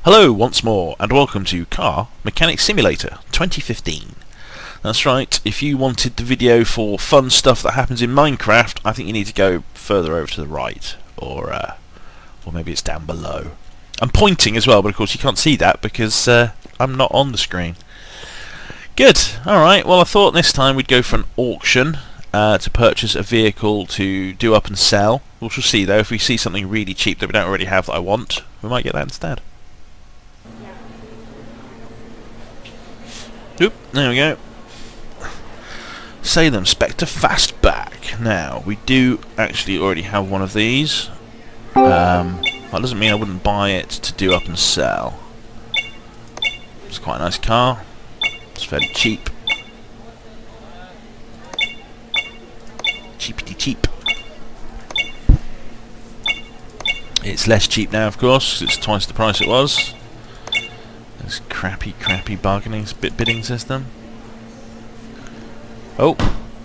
Hello once more, and welcome to Car Mechanic Simulator 2015. That's right, if you wanted the video for fun stuff that happens in Minecraft, I think you need to go further over to the right, or maybe it's down below. I'm pointing as well, but of course you can't see that because I'm not on the screen. Good, alright, well I thought this time we'd go for an auction to purchase a vehicle to do up and sell. We shall see though, if we see something really cheap that we don't already have that I want, we might get that instead. Oop, there we go. Salem Spectre Fastback. Now, we do actually already have one of these. That doesn't mean I wouldn't buy it to do up and sell. It's quite a nice car. It's fairly cheap. Cheapity cheap. It's less cheap now, of course. It's twice the price it was. This crappy bargaining bidding system. Oh,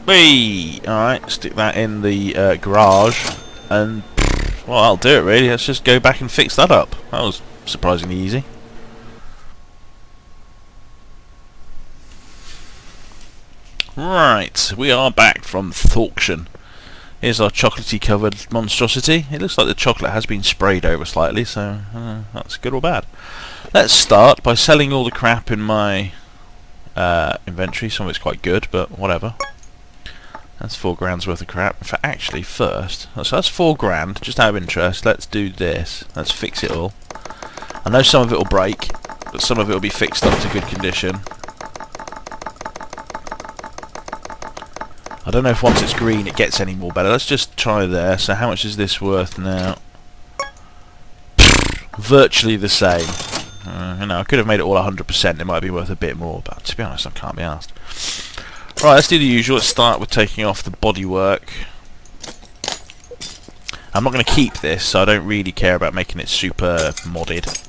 hey! Alright, stick that in the garage, and well, I'll do it really. Let's just go back and fix that up. That was surprisingly easy. Right, we are back from Thauction. Here's our chocolatey covered monstrosity. It looks like the chocolate has been sprayed over slightly, so that's good or bad. Let's start by selling all the crap in my inventory. Some of it's quite good, but whatever. That's £4 worth of crap. In fact, actually, first, so that's £4, just out of interest. Let's do this. Let's fix it all. I know some of it will break, but some of it will be fixed up to good condition. I don't know if once it's green it gets any more better. Let's just try there. So how much is this worth now? Virtually the same. You know, I could have made it all 100%. It might be worth a bit more, but to be honest, I can't be asked. Right, let's do the usual. Let's start with taking off the bodywork. I'm not going to keep this, so I don't really care about making it super modded.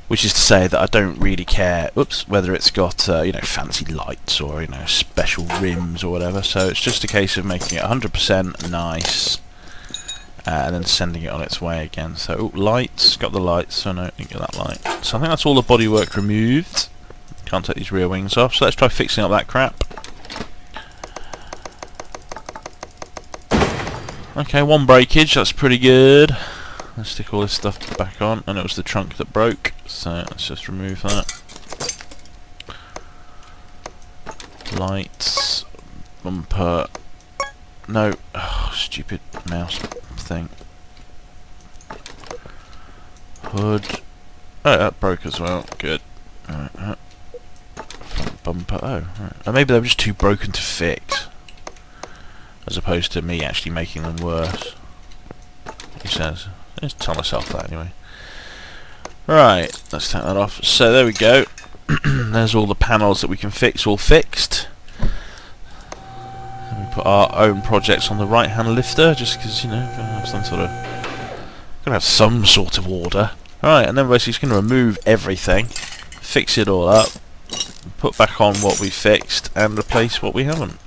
Which is to say that I don't really care, whether it's got you know, fancy lights or, you know, special rims or whatever. So it's just a case of making it 100% nice, and then sending it on its way again. So lights, got the lights. So no, didn't get that light. So I think that's all the bodywork removed. Can't take these rear wings off. So let's try fixing up that crap. Okay, one breakage. That's pretty good. Let's stick all this stuff back on, and it was the trunk that broke, so let's just remove that. Lights, bumper, no, oh, stupid mouse thing. Hood, oh, that broke as well, good. Right. Front bumper, oh, right. Oh, maybe they were just too broken to fix, as opposed to me actually making them worse, he says. Just tell myself that anyway. Right, let's take that off. So there we go. There's all the panels that we can fix, all fixed. And we put our own projects on the right-hand lifter, just because, you know, gotta have some sort of order. Right, and then we're basically just going to remove everything, fix it all up, put back on what we fixed, and replace what we haven't.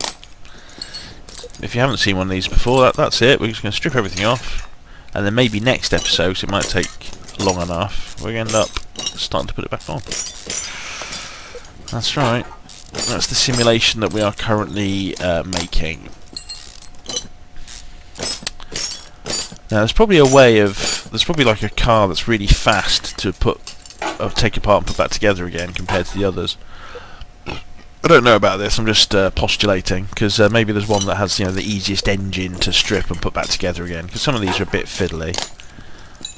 If you haven't seen one of these before, that's it. We're just going to strip everything off. And then maybe next episode, because it might take long enough, we end up starting to put it back on. That's right. That's the simulation that we are currently making. Now, there's probably a way of... There's probably like a car that's really fast to take apart and put back together again compared to the others. I don't know about this, I'm just postulating, because maybe there's one that has, you know, the easiest engine to strip and put back together again, because some of these are a bit fiddly.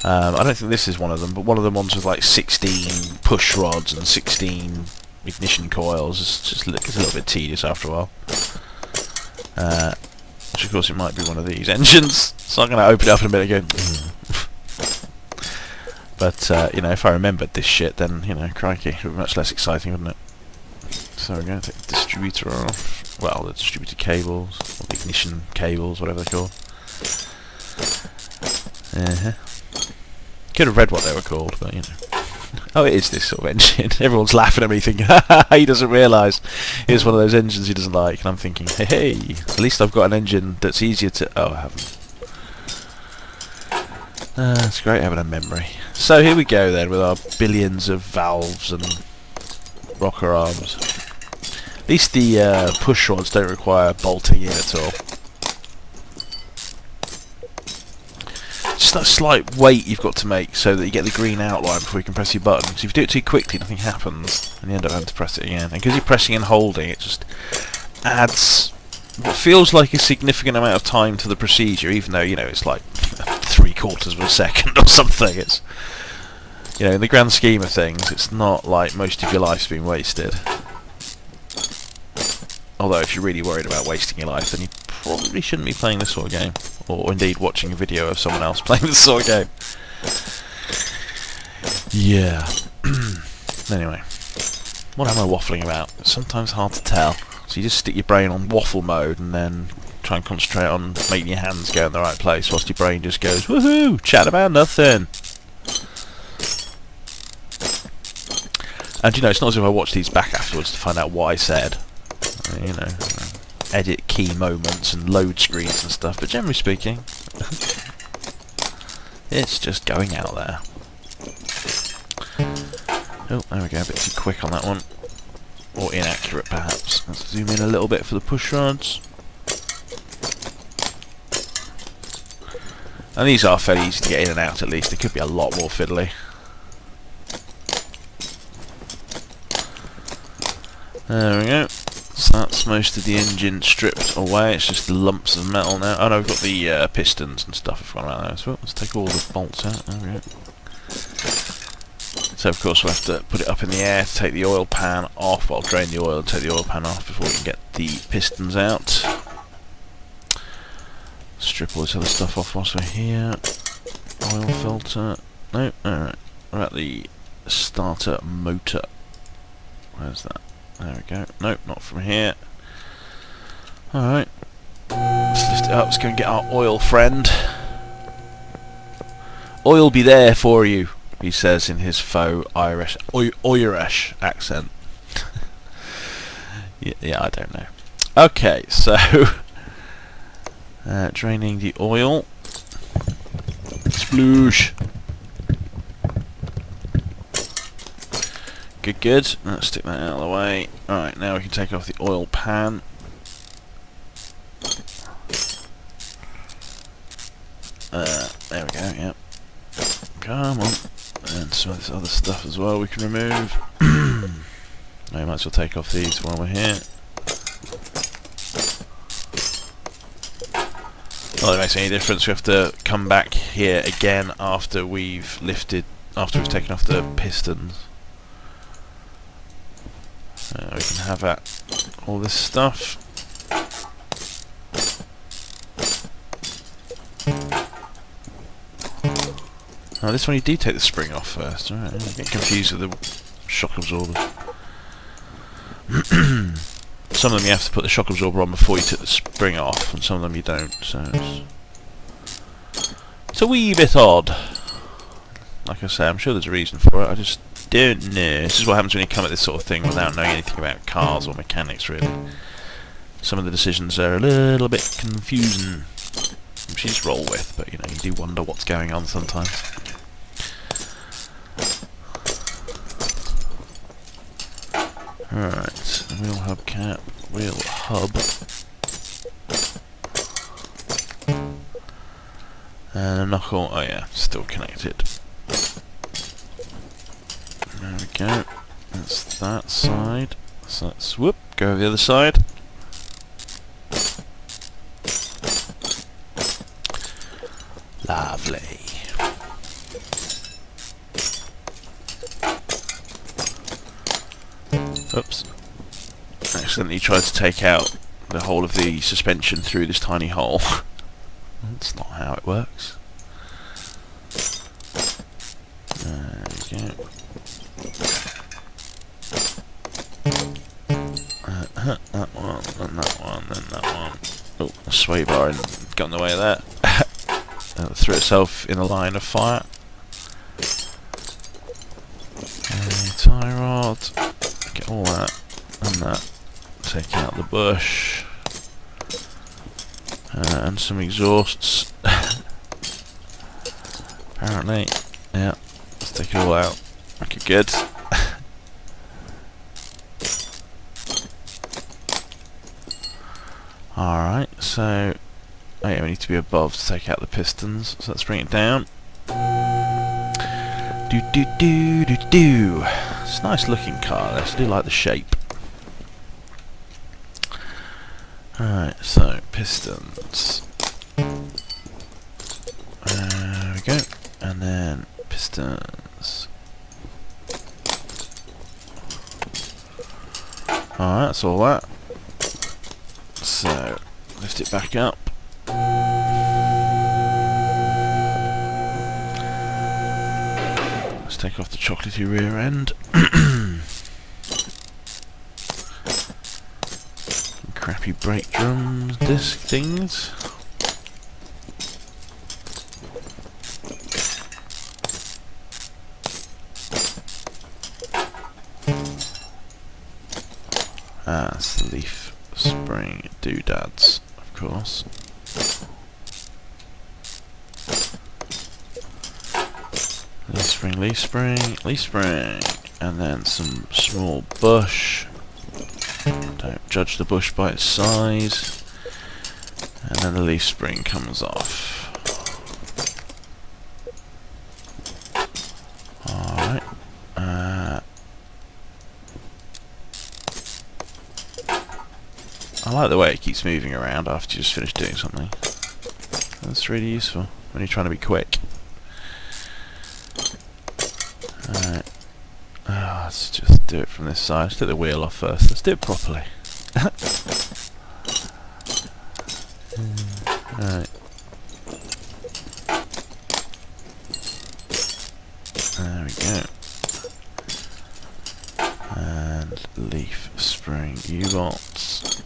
I don't think this is one of them, but one of the ones with like 16 push rods and 16 ignition coils. It gets a little bit tedious after a while. Which of course it might be one of these engines, so I'm going to open it up in a minute and go... But, you know, if I remembered this shit, then, you know, crikey, it would be much less exciting, wouldn't it? So we're going to take the distributor off. Well, the distributor cables, or the ignition cables, whatever they're called. Could have read what they were called, but you know. Oh, it is this sort of engine. Everyone's laughing at me thinking, he doesn't realise. It's one of those engines he doesn't like. And I'm thinking, hey, at least I've got an engine that's easier to... Oh, I haven't. It's great having a memory. So here we go then with our billions of valves and rocker arms. At least the push rods don't require bolting in at all. Just that slight weight you've got to make so that you get the green outline before you can press your button. So if you do it too quickly, nothing happens, and you end up having to press it again. And because you're pressing and holding, it just adds what feels like a significant amount of time to the procedure, even though, you know, it's like 3/4 of a second or something. It's, you know, in the grand scheme of things, it's not like most of your life's been wasted. Although if you're really worried about wasting your life, then you probably shouldn't be playing this sort of game, or indeed watching a video of someone else playing this sort of game. Yeah. Anyway, what am I waffling about? It's sometimes hard to tell. So you just stick your brain on waffle mode and then try and concentrate on making your hands go in the right place, whilst your brain just goes, woohoo, chat about nothing. And you know, it's not as if I watch these back afterwards to find out what I said. You know, edit key moments and load screens and stuff, but generally speaking, it's just going out there. Oh, there we go, a bit too quick on that one. Or inaccurate, perhaps. Let's zoom in a little bit for the push rods. And these are fairly easy to get in and out, at least. They could be a lot more fiddly. There we go. So that's most of the engine stripped away. It's just the lumps of metal now. Oh no, we've got the pistons and stuff. I forgot about those. Well, let's take all the bolts out. There we go. So of course we'll have to put it up in the air to take the oil pan off. Well, drain the oil and take the oil pan off before we can get the pistons out. Strip all this other stuff off whilst we're here. Oil filter. No, alright. We're at the starter motor. Where's that? There we go. Nope, not from here. Alright. Let's lift it up. Let's go and get our oil friend. Oil be there for you, he says in his faux Irish accent. Yeah, I don't know. Okay, so draining the oil. Sploosh. Good, good. Let's stick that out of the way. Alright, now we can take off the oil pan. There we go, yep. Come on. And some of this other stuff as well we can remove. Now we might as well take off these while we're here. Not that it makes any difference. We have to come back here again after we've taken off the pistons. We can have all this stuff. Oh, this one you do take the spring off first. Alright, I get confused with the shock absorber. Some of them you have to put the shock absorber on before you take the spring off, and some of them you don't, so it's a wee bit odd. Like I say, I'm sure there's a reason for it, I just don't know. This is what happens when you come at this sort of thing without knowing anything about cars or mechanics, really. Some of the decisions are a little bit confusing, which you just roll with, but you know, you do wonder what's going on sometimes. Alright, wheel hub cap, wheel hub. And a knuckle, oh yeah, still connected. There we go. That's that side. So let's whoop, go over the other side. Lovely. Oops. Accidentally tried to take out the whole of the suspension through this tiny hole. That's not how it works. There we go. That one, then that one, then that one. Oh, the sway bar got in the way of that. It threw itself in a line of fire. Tie rod. Get all that and that. Take out the bush. And some exhausts. Apparently. Yeah. Let's take it all out. Make it good. Alright, so... Oh yeah, we need to be above to take out the pistons. So let's bring it down. Do do do do do. It's a nice looking car. I do like the shape. Alright, so pistons. There we go. And then pistons. Alright, that's all that. So, lift it back up. Let's take off the chocolatey rear end. Crappy brake drums, disc things. That's the leaf spring doodads, of course. Leaf spring, and then some small bush. Don't judge the bush by its size. And then the leaf spring comes off. Alright. I like the way it keeps moving around after you just finish doing something. That's really useful when you're trying to be quick. Alright. Oh, let's just do it from this side. Let's take the wheel off first. Let's do it properly. Alright. There we go. And leaf spring U-bolts.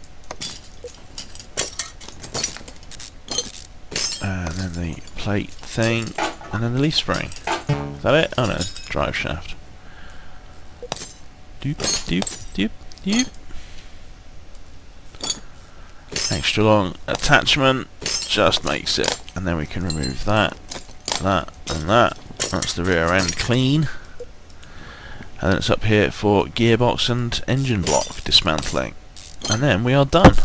And then the plate thing. And then the leaf spring. Is that it? Oh no, drive shaft. Doop, doop, doop, doop. Extra long attachment just makes it. And then we can remove that, that, and that. That's the rear end clean. And then it's up here for gearbox and engine block dismantling. And then we are done.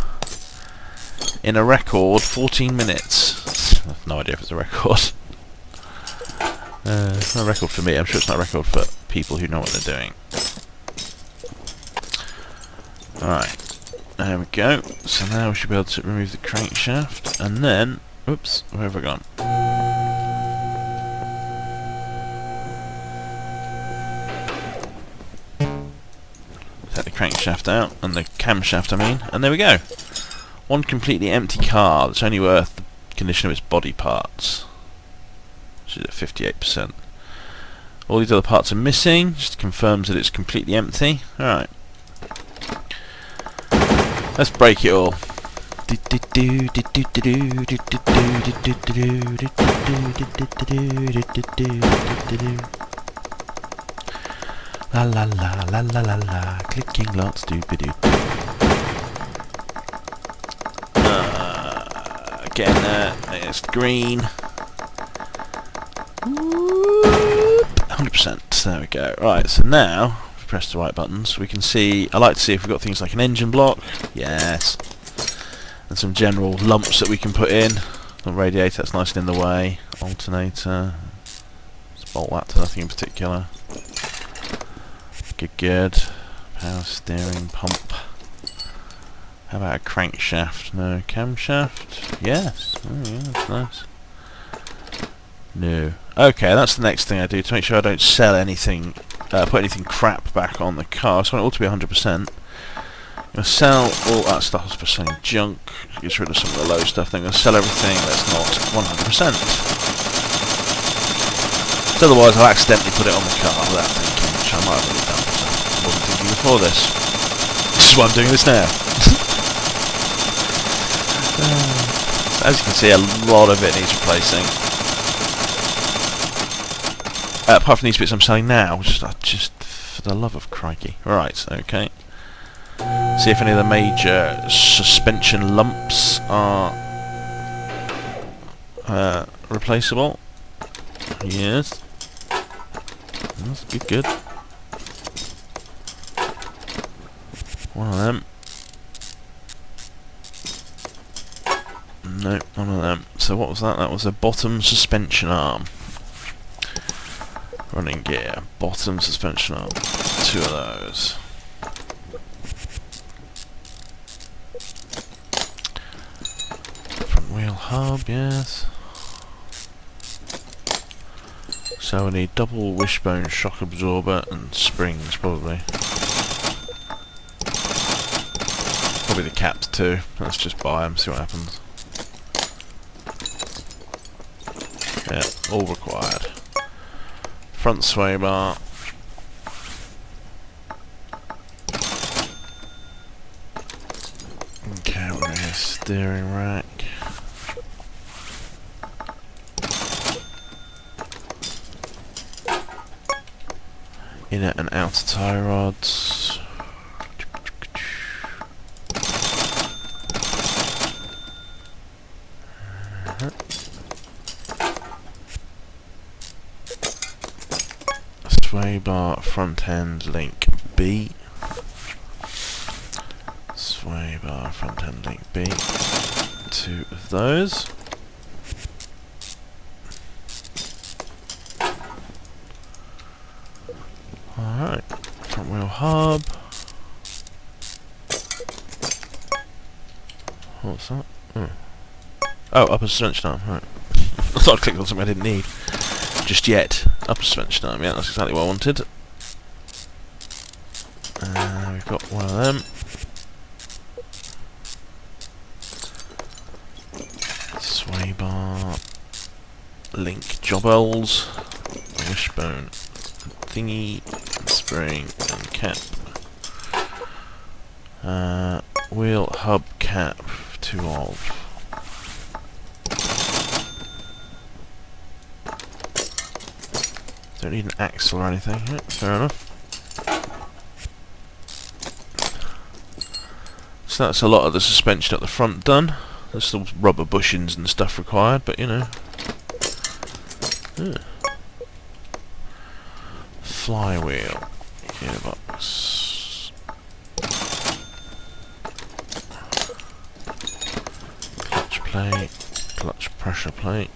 In a record 14 minutes. I have no idea if it's a record. It's not a record for me. I'm sure it's not a record for people who know what they're doing. Alright, there we go. So now we should be able to remove the crankshaft, and then, oops, where have I gone? Take the crankshaft out, and the camshaft I mean, and there we go. One completely empty car that's only worth the condition of its body parts, which is at 58%. All these other parts are missing, just confirms that it's completely empty. Alright. Let's break it all. La la la la la la la, clicking lots doobie-doo. Again, it's green. 100%. There we go. Right, so now press the right buttons, we can see, I like to see if we've got things like an engine block, yes, and some general lumps that we can put in. The radiator, that's nice and in the way, alternator, let's bolt that to nothing in particular. Good. Power steering pump. How about a crankshaft? No. Camshaft? Yes. Oh yeah, that's nice. No. Okay, that's the next thing I do to make sure I don't sell anything, put anything crap back on the car. So I want it all to be 100%. I'm going to sell all that stuff. Let's selling junk. Get rid of some of the low stuff. Then I'm going to sell everything that's not 100%. So otherwise I'll accidentally put it on the car without thinking, which I might have already done. So I wasn't thinking before this. This is why I'm doing this now. As you can see, a lot of it needs replacing. Apart from these bits I'm selling now, just for the love of crikey. Right, okay. See if any of the major suspension lumps are replaceable. Yes. That's good. One of them. No, none of them. So what was that? That was a bottom suspension arm. Running gear. Bottom suspension arm. 2 of those. Front wheel hub, yes. So we need double wishbone shock absorber and springs, probably. Probably the caps too. Let's just buy them, see what happens. Yeah, all required. Front sway bar. Okay, we're going to steering rack. Inner and outer tie rods. Sway bar front end link B. Sway bar front end link B. 2 of those. Alright, front wheel hub. What's that? Oh, upper suspension arm, right. I thought I clicked on something I didn't need. Just yet. Upper suspension arm, yeah, that's exactly what I wanted. We've got one of them. Sway bar. Link jobels. Wishbone thingy. Spring and cap. Wheel hub cap. 2 of. Don't need an axle or anything. Yeah, fair enough. So that's a lot of the suspension at the front done. There's still rubber bushings and stuff required, but you know. Yeah. Flywheel. Gearbox. Clutch plate. Clutch pressure plate.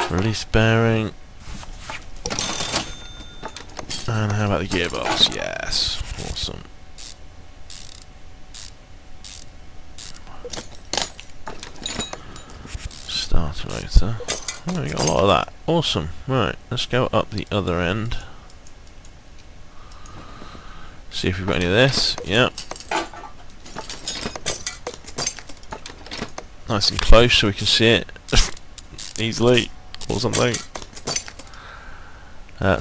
Release bearing. And how about the gearbox? Yes. Awesome. Starter motor. Oh, we got a lot of that. Awesome. Right, let's go up the other end. See if we've got any of this. Yep. Nice and close so we can see it easily. Or something.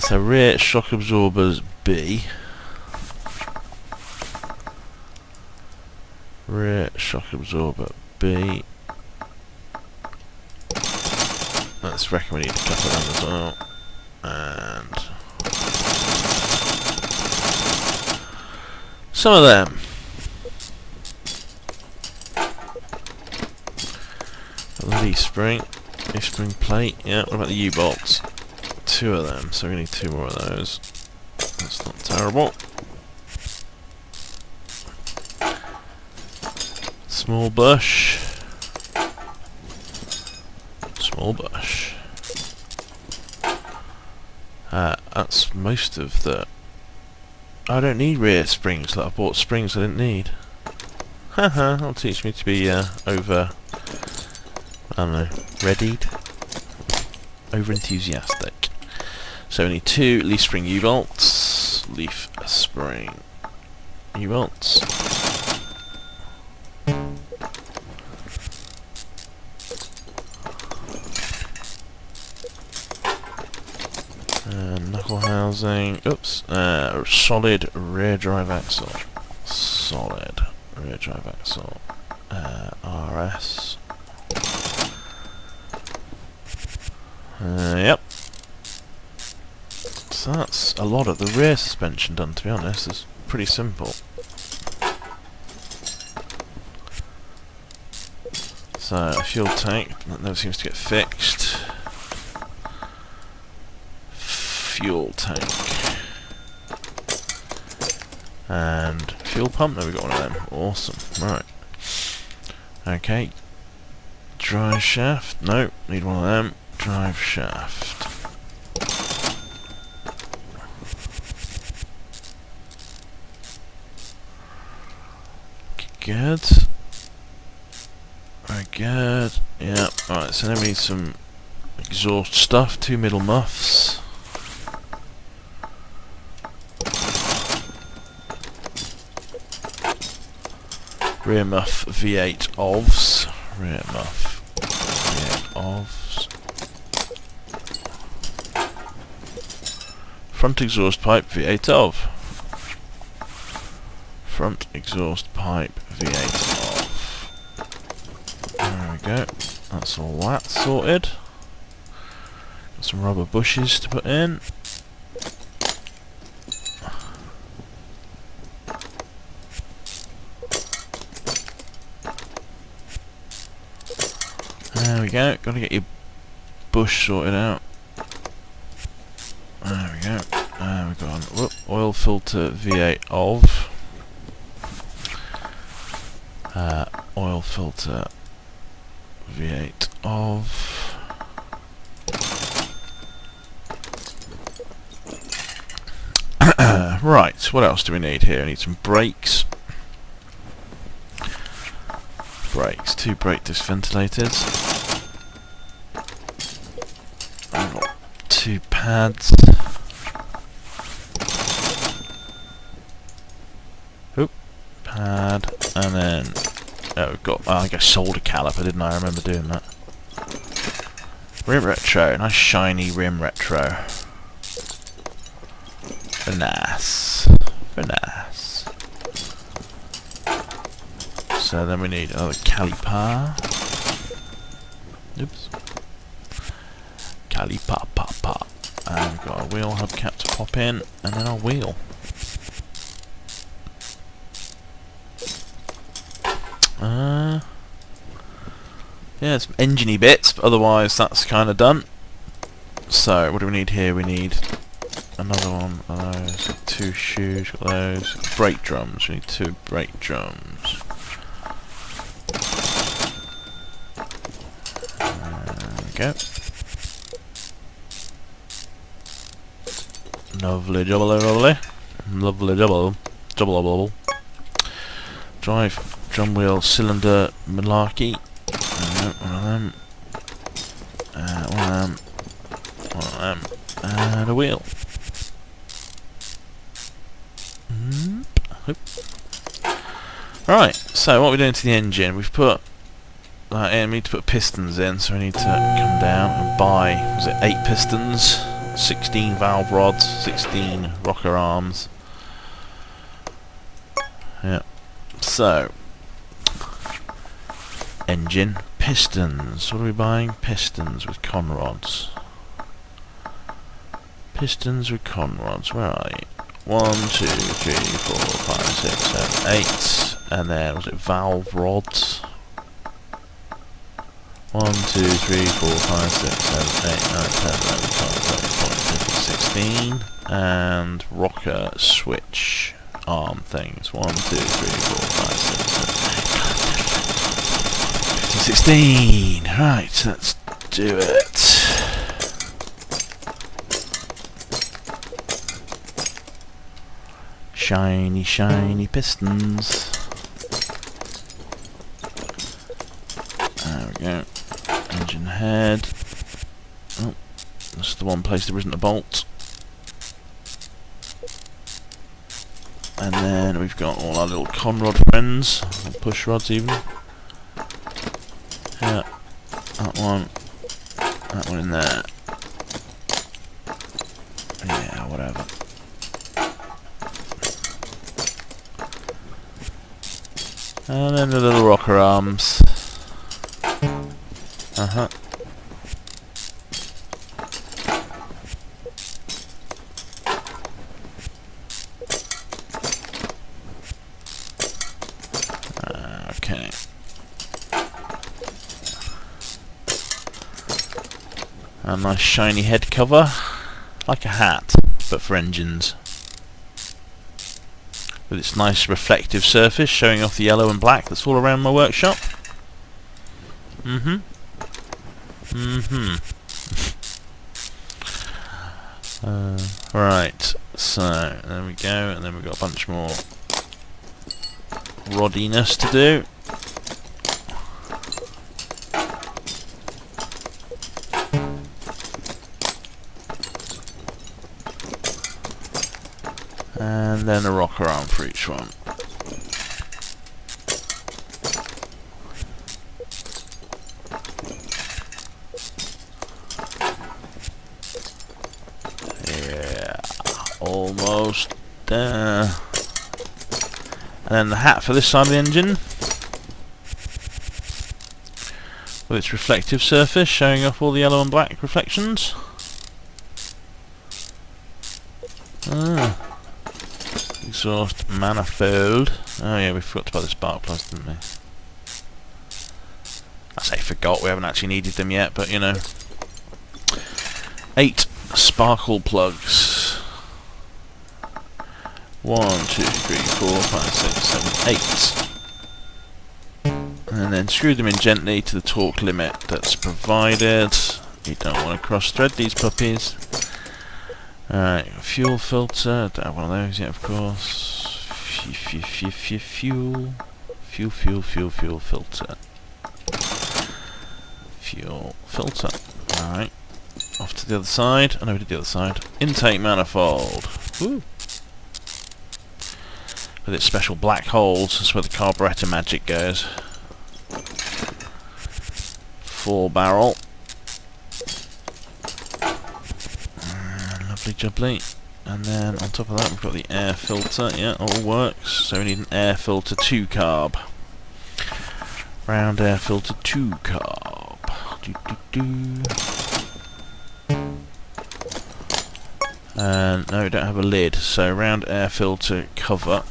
So rear shock absorbers B. Rear shock absorber B. Let's reckon we need a couple of them as well. And some of them. Leaf spring. Leaf spring plate. Yeah, what about the U-bolts? 2 of them, so we need 2 more of those. That's not terrible. Small bush. Small bush. That's most of the... I don't need rear springs. I bought springs I didn't need. Haha, that'll teach me to be over... I don't know, readied? Over enthusiastic. So we need 2 leaf spring U-bolts. Leaf spring U-bolts. Knuckle housing. Oops. Solid rear drive axle. Solid rear drive axle. RS. Yep. So that's a lot of the rear suspension done, to be honest. It's pretty simple. So, a fuel tank, that never seems to get fixed. Fuel tank. And fuel pump, there we got one of them. Awesome, right. Okay. Drive shaft, no, need one of them. Drive shaft. Good. Very good. Yeah, alright, so then we need some exhaust stuff, 2 middle muffs. Rear muff V8 OVs. Rear muff V8 OVs. Front exhaust pipe V8 OV. Front exhaust pipe V8 OV. There we go. That's all that sorted. Got some rubber bushes to put in. There we go, gotta get your bush sorted out. There we go. We've got an oil filter V8 OV. Oil filter V8 OV. Right, what else do we need here? I need some brakes. Brakes, 2 brake disc ventilators. I've got 2 pads. Oop, pad, and then we've got I guess solder caliper, didn't I? I remember doing that. Rim retro, nice shiny rim retro. Very nice. Very nice. So then we need another caliper. Oops. Caliper, pop. And we've got a wheel hubcap to pop in, and then our wheel. Yeah, some engine-y bits, but otherwise that's kind of done. So, what do we need here? We need another one of those. 2 shoes, got those. Brake drums, we need 2 brake drums. There we go. Lovely, lovely. Lovely, double. Drive, drum wheel, cylinder, malarkey. One of them. One of them. And a wheel. Right, so what are we doing to the engine? We've put that in, we need to put pistons in, so we need to come down and buy, was it 8 pistons, 16 valve rods, 16 rocker arms. Yeah. So, engine, pistons. What are we buying? Pistons with conrods. Pistons with conrods. Where are you? 1, 2, 3, 4, 5, 6, 7, 8. And then, was it valve rods? 1, 2, 3, 4, 5, 6, 7, 8, 9, 10, 11, 12, 13, 14, 15, 16. And rocker switch arm things. 1, 2, 3, 4, 5, 6, 7, 8, 15, 16. Right, let's do it. Shiny, shiny pistons. There we go. Engine head. Oh, that's the one place there isn't a bolt. And then we've got all our little conrod friends, or push rods even. Yeah, that one in there. Yeah, whatever. And then the little rocker arms. Okay. A nice shiny head cover, like a hat, but for engines. With its nice reflective surface showing off the yellow and black that's all around my workshop. Right, so there we go, and then we've got a bunch more roddiness to do. And then a rocker arm for each one. Yeah, almost there. And then the hat for this side of the engine, with its reflective surface showing off all the yellow and black reflections. Exhaust manifold. Oh yeah, we forgot to buy the spark plugs, didn't we? I say forgot, we haven't actually needed them yet, but you know. 8 sparkle plugs. 1, 2, 3, 4, 5, 6, 7, 8. And then screw them in gently to the torque limit that's provided. You don't want to cross thread these puppies. Alright, fuel filter, don't have one of those yet, of course. Fuel filter. Fuel filter. Alright, off to the other side. I know we did the other side. Intake manifold. Woo! With its special black holes, that's where the carburettor magic goes. 4 barrel. Lovely jubbly. And then on top of that we've got the air filter. Yeah, all works. So we need an air filter 2 carb. Round air filter 2 carb. And no, we don't have a lid, so round air filter cover.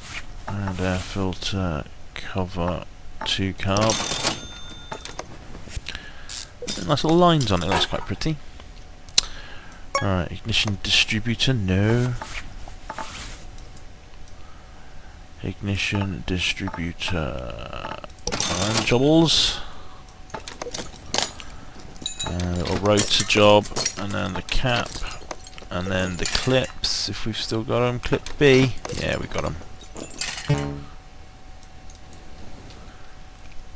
Round air filter cover 2 carb. Nice little lines on it, that's quite pretty. Alright, ignition distributor, no. Ignition distributor. Alright, jobbles. And a little rotor job, and then the cap, and then the clips, if we've still got them. Clip B, yeah, we got them.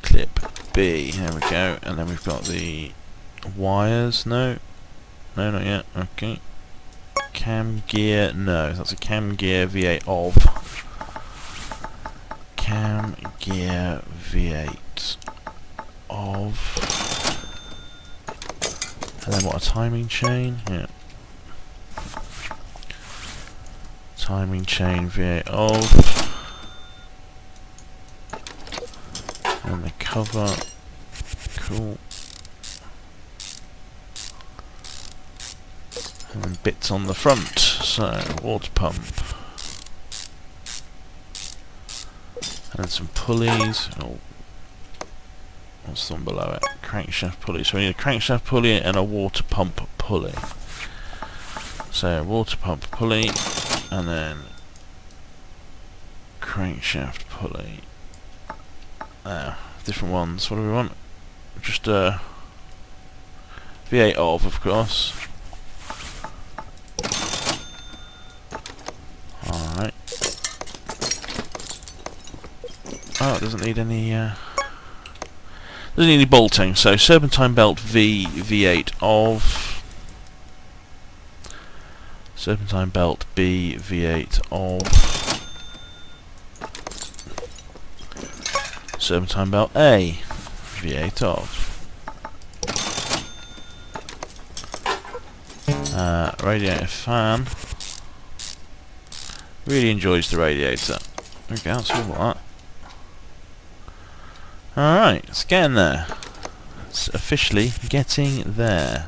Clip B, there we go, and then we've got the wires, no, not yet, okay. Cam gear, no, that's a cam gear V8 of. Cam gear V8 of. And then what, a timing chain? Yeah. Timing chain V8 of. And the cover. Cool. And then bits on the front. So, water pump. And then some pulleys. Oh. What's the one below it? Crankshaft pulley. So we need a crankshaft pulley and a water pump pulley. So water pump pulley and then crankshaft pulley. Different ones. What do we want? Just a V8 of course. Alright. Oh, it doesn't need any doesn't need any bolting, so serpentine belt V8 of. Serpentine belt B V8 of. Serpentine belt A V8 of. Radiator fan. Really enjoys the radiator. Okay, that's all that. Alright, it's getting there. It's officially getting there.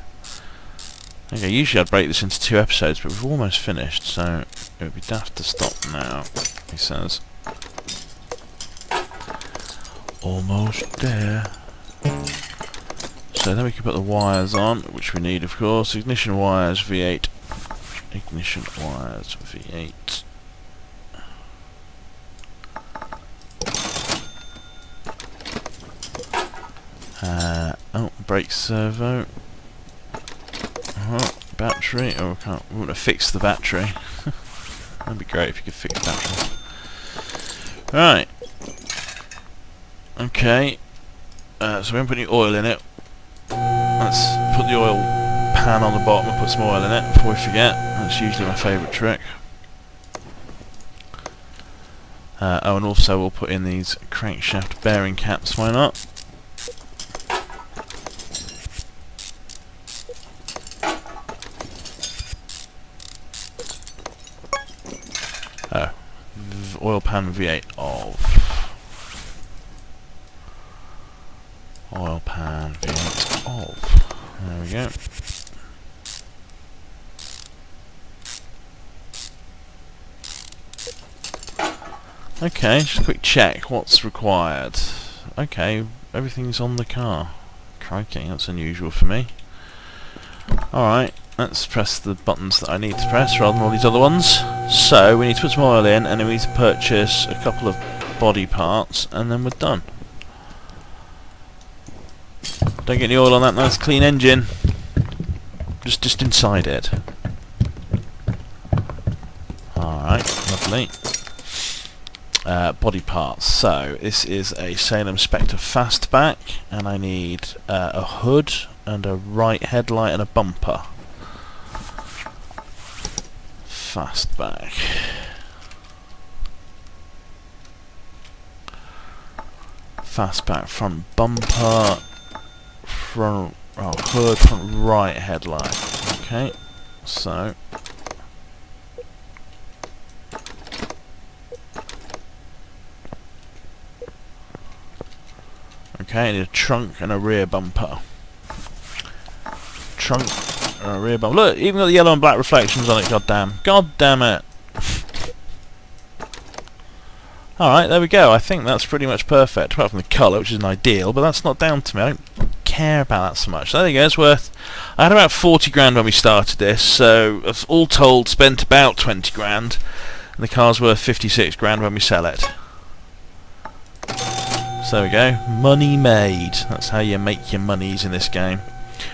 Okay, usually I'd break this into 2 episodes, but we've almost finished, so it would be daft to stop now, he says. Almost there. So then we can put the wires on, which we need, of course. Ignition wires V8. Ignition wires V8. Oh, brake servo. Battery. Oh, we want to fix the battery. That'd be great if you could fix batteries. Right. Okay. So we haven't put any oil in it. Let's put the oil pan on the bottom and put some oil in it before we forget. That's usually my favourite trick. Oh, and also we'll put in these crankshaft bearing caps. Why not? Oh, oil pan V8 off. Oil pan V8 off. There we go. Okay, just a quick check. What's required? Okay, everything's on the car. Crikey, that's unusual for me. Alright, let's press the buttons that I need to press rather than all these other ones. So, we need to put some oil in, and then we need to purchase a couple of body parts, and then we're done. Don't get any oil on that nice clean engine. Just inside it. Alright, lovely. Body parts. So, this is a Salem Spectre Fastback, and I need a hood, and a right headlight, and a bumper. Fastback. Fastback front bumper, front hood, front right headlight. Okay, so okay, I need a trunk and a rear bumper. Trunk and a rear bumper. Look, even got the yellow and black reflections on it. God damn it. Alright, there we go. I think that's pretty much perfect. Apart from the colour, which isn't ideal, but that's not down to me. I don't care about that so much. So there you go, it's worth... I had about 40 grand when we started this, so all told spent about 20 grand. And the car's worth 56 grand when we sell it. So there we go. Money made. That's how you make your monies in this game.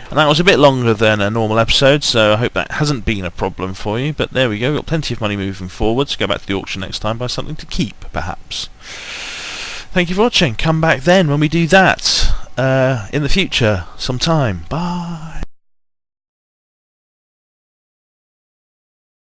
And that was a bit longer than a normal episode, so I hope that hasn't been a problem for you. But there we go, we've got plenty of money moving forward, so go back to the auction next time, buy something to keep, perhaps. Thank you for watching. Come back then when we do that. In the future, sometime. Bye.